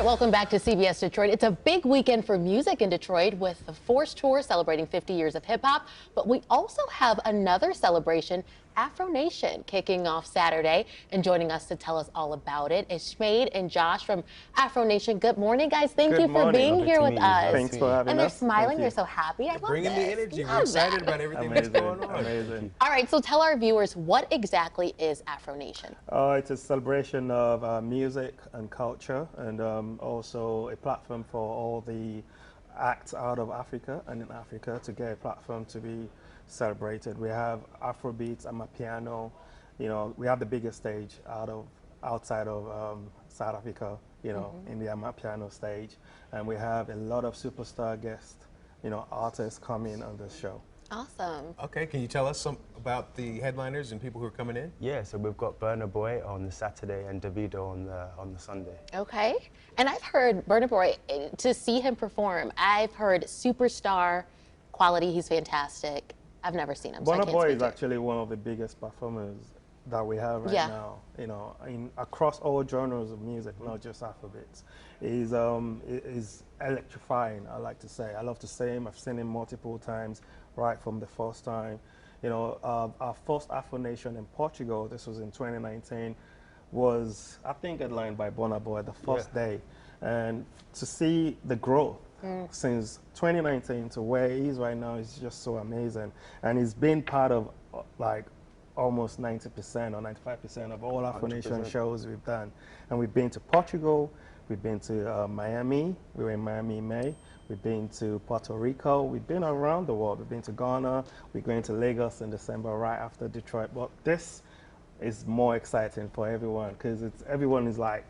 right, welcome back to CBS Detroit. It's a big weekend for music in Detroit with the Force Tour celebrating 50 years of hip-hop, but we also have another celebration, Afro Nation, kicking off Saturday. And joining us to tell us all about it is Shmade and Josh from Afro Nation. Good morning, guys. Thank you for being here with us. Thanks for having us. And they're smiling. They're so happy. I love Bringing this. the energy. Love We're excited that. about everything that's going on. Amazing. All right, so tell our viewers, what exactly is Afro Nation? It's a celebration of music and culture, and also a platform for all the acts out of Africa and in Africa to get a platform to be celebrated. We have Afrobeats, Amapiano. You know, we have the biggest stage outside of South Africa, you know, in the Amapiano stage. And we have a lot of superstar guests, you know, artists coming on this show. Awesome. Okay, can you tell us about the headliners and people who are coming in? Yeah, so we've got Burna Boy on the Saturday and Davido on the Sunday. Okay. And I've heard Burna Boy, to see him perform, I've heard superstar quality. He's fantastic. I've never seen him. Burna Boy is actually one of the biggest performers that we have right now. You know, across all genres of music, not just Afrobeats. Is electrifying, I like to say. I love to see him. I've seen him multiple times, right from the first time. You know, our first Afro Nation in Portugal, this was in 2019, was, I think, headlined by Burna Boy the first day. And to see the growth since 2019 to where he is right now is just so amazing. And he's been part of, like, almost 90% or 95% of all Afro Nation shows we've done. And we've been to Portugal, we've been to Miami, we were in Miami in May, we've been to Puerto Rico, we've been around the world, we've been to Ghana, we're going to Lagos in December right after Detroit. But this is more exciting for everyone because everyone is like,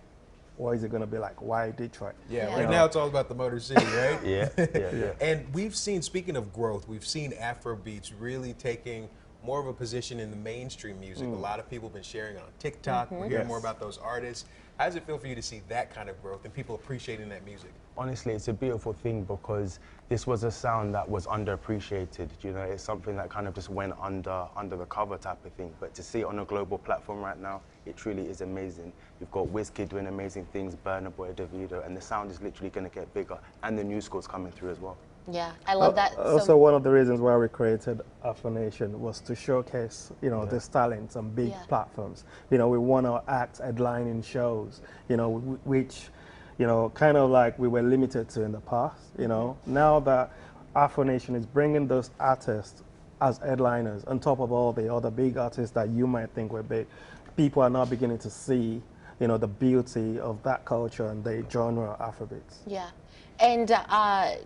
what is it going to be like? Why Detroit? Yeah, right now it's all about the Motor City, right? Yeah. And we've seen, speaking of growth, we've seen Afrobeats really taking more of a position in the mainstream music. A lot of people have been sharing on TikTok. We're hearing more about those artists. How does it feel for you to see that kind of growth and people appreciating that music? Honestly, it's a beautiful thing because this was a sound that was underappreciated. You know, it's something that kind of just went under the cover type of thing. But to see it on a global platform right now, it truly is amazing. You've got Wizkid doing amazing things, Burna Boy, Davido, and the sound is literally going to get bigger. And the new school's coming through as well. Yeah, I love that. Also, one of the reasons why we created Afro Nation was to showcase, you know, this talent on big platforms. You know, we want to act headlining shows, you know, which, you know, kind of like we were limited to in the past, you know. Now that Afro Nation is bringing those artists as headliners on top of all the other big artists that you might think were big, people are now beginning to see, you know, the beauty of that culture and the genre Afrobeats. Yeah. And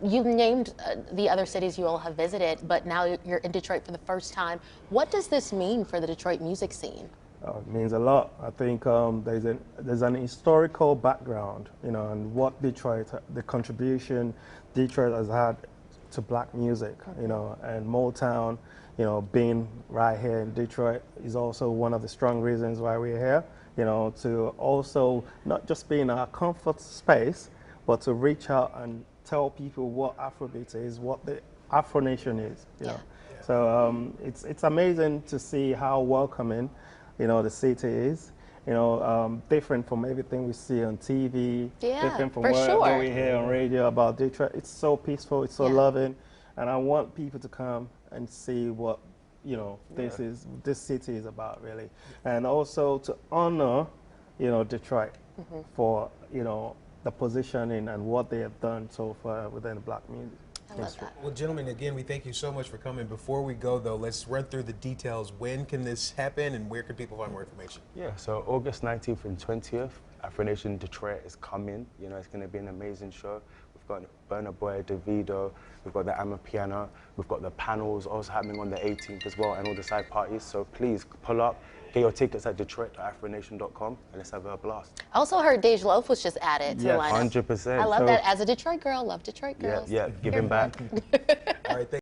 you've named the other cities you all have visited, but now you're in Detroit for the first time. What does this mean for the Detroit music scene? It means a lot. I think there's an historical background, you know, and what Detroit, the contribution Detroit has had to black music, you know, and Motown, you know, being right here in Detroit is also one of the strong reasons why we're here, you know, to also not just be in our comfort space, but to reach out and tell people what Afrobeats is, what the Afro Nation is. You know? So it's amazing to see how welcoming, you know, the city is. You know, different from everything we see on TV, different from what we hear on radio about Detroit. It's so peaceful, it's so loving, and I want people to come and see what, you know, this city is about, really, and also to honor, you know, Detroit for, you know, the positioning and what they have done so far within black music. I love that. Well, gentlemen, again, we thank you so much for coming. Before we go, though, let's run through the details. When can this happen and where can people find more information? Yeah, so August 19th and 20th, Afro Nation Detroit is coming. You know, it's going to be an amazing show. We've got Burna Boy, Davido, we've got the Amapiano, we've got the panels also happening on the 18th as well, and all the side parties. So please pull up. Get your tickets at detroit.afronation.com and let's have a blast. I also heard Dej Loaf was just added to the lineup. 100%. I love that. As a Detroit girl, love Detroit girls. Yeah, giving back. All right,